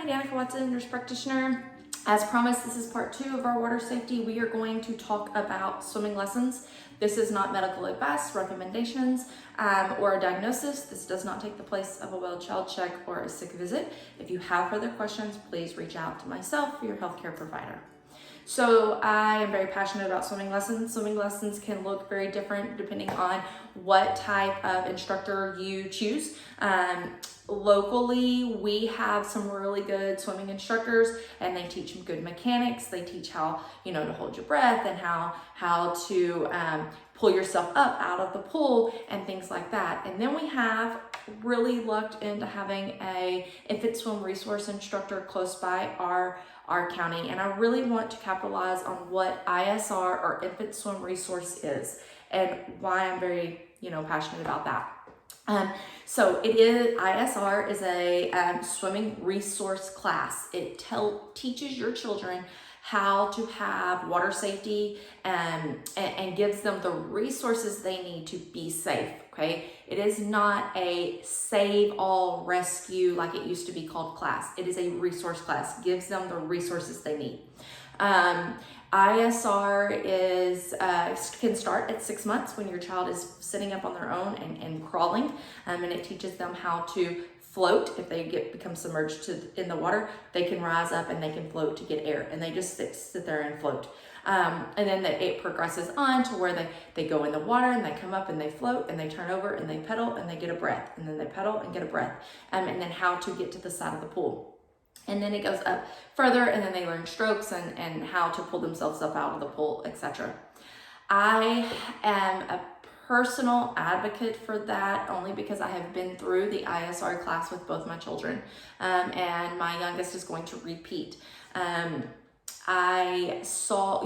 Danika Watson, nurse practitioner. As promised, this is part 2 of our water safety. We are going to talk about swimming lessons. This is not medical advice, recommendations, or a diagnosis. This does not take the place of a well child check or a sick visit. If you have further questions, please reach out to myself or your healthcare provider. So I am very passionate about swimming lessons. Swimming lessons can look very different depending on what type of instructor you choose. Locally, we have some really good swimming instructors, and they teach them good mechanics. They teach how, to hold your breath and how to pull yourself up out of the pool and things like that. And then we have really lucked into having a infant swim resource instructor close by our county. And I really want to capitalize on what ISR or infant swim resource is and why I'm very, passionate about that. So ISR is a swimming resource class. It teaches your children how to have water safety and gives them the resources they need to be safe, okay? It is not a save all rescue like it used to be called class. It is a resource class, gives them the resources they need. ISR can start at 6 months when your child is sitting up on their own and crawling, and it teaches them how to float. If they become submerged in the water, they can rise up and they can float to get air, and they just sit there and float. And then it progresses on to where they go in the water and they come up and they float and they turn over and they pedal and they get a breath, and then they pedal and get a breath, and then how to get to the side of the pool. And then it goes up further, and then they learn strokes and how to pull themselves up out of the pool, etc. I am a personal advocate for that only because I have been through the ISR class with both my children, and my youngest is going to repeat. I saw,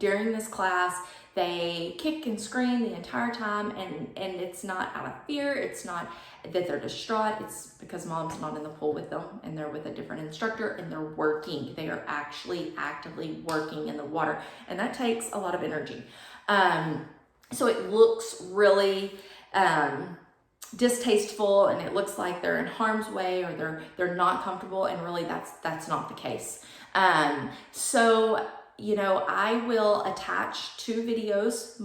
during this class, they kick and scream the entire time, and it's not out of fear, it's not that they're distraught, it's because mom's not in the pool with them and they're with a different instructor and they're working. They are actually actively working in the water, and that takes a lot of energy. So it looks really distasteful, and it looks like they're in harm's way or they're not comfortable, and really that's not the case. So I will attach 2 videos.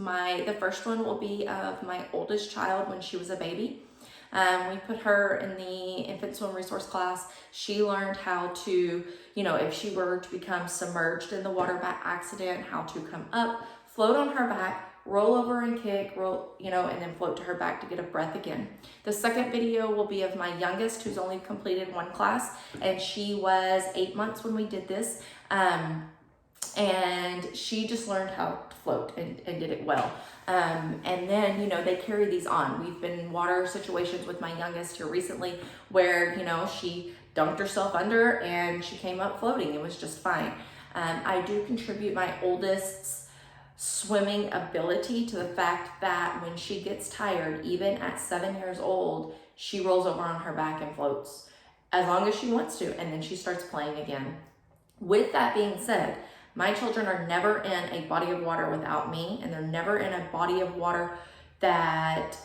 The first one will be of my oldest child when she was a baby. We put her in the infant swim resource class. She learned how to, if she were to become submerged in the water by accident, how to come up, float on her back, roll over and kick, and then float to her back to get a breath again. The second video will be of my youngest, who's only completed 1 class, and she was 8 months when we did this. And she just learned how to float and did it well. And then, they carry these on. We've been in water situations with my youngest here recently where, she dunked herself under and she came up floating. It was just fine. I do contribute my oldest's swimming ability to the fact that when she gets tired, even at 7 years old, she rolls over on her back and floats as long as she wants to, and then she starts playing again. With that being said, my children are never in a body of water without me, and they're never in a body of water that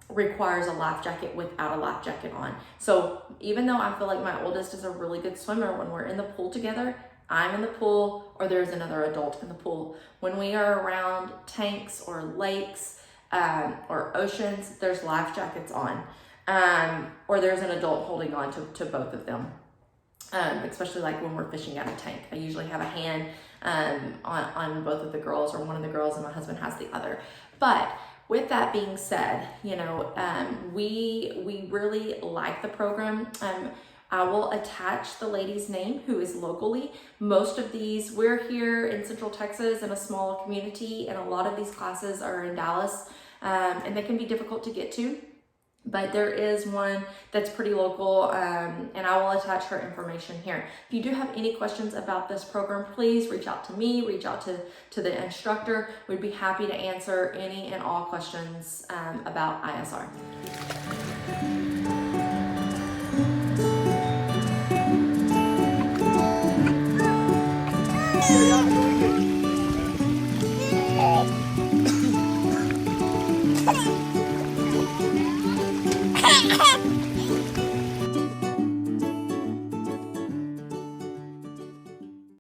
requires a life jacket without a life jacket on. So even though I feel like my oldest is a really good swimmer, when we're in the pool together, I'm in the pool or there's another adult in the pool. When we are around tanks or lakes or oceans, there's life jackets on, or there's an adult holding on to both of them. Especially like when we're fishing out of a tank. I usually have a hand on both of the girls, or one of the girls, and my husband has the other. But with that being said, we really like the program. I will attach the lady's name who is locally. Most of these, we're here in Central Texas in a small community, and a lot of these classes are in Dallas, and they can be difficult to get to. But there is one that's pretty local, and I will attach her information here. If you do have any questions about this program, please reach out to me, reach out to the instructor. We'd be happy to answer any and all questions about ISR.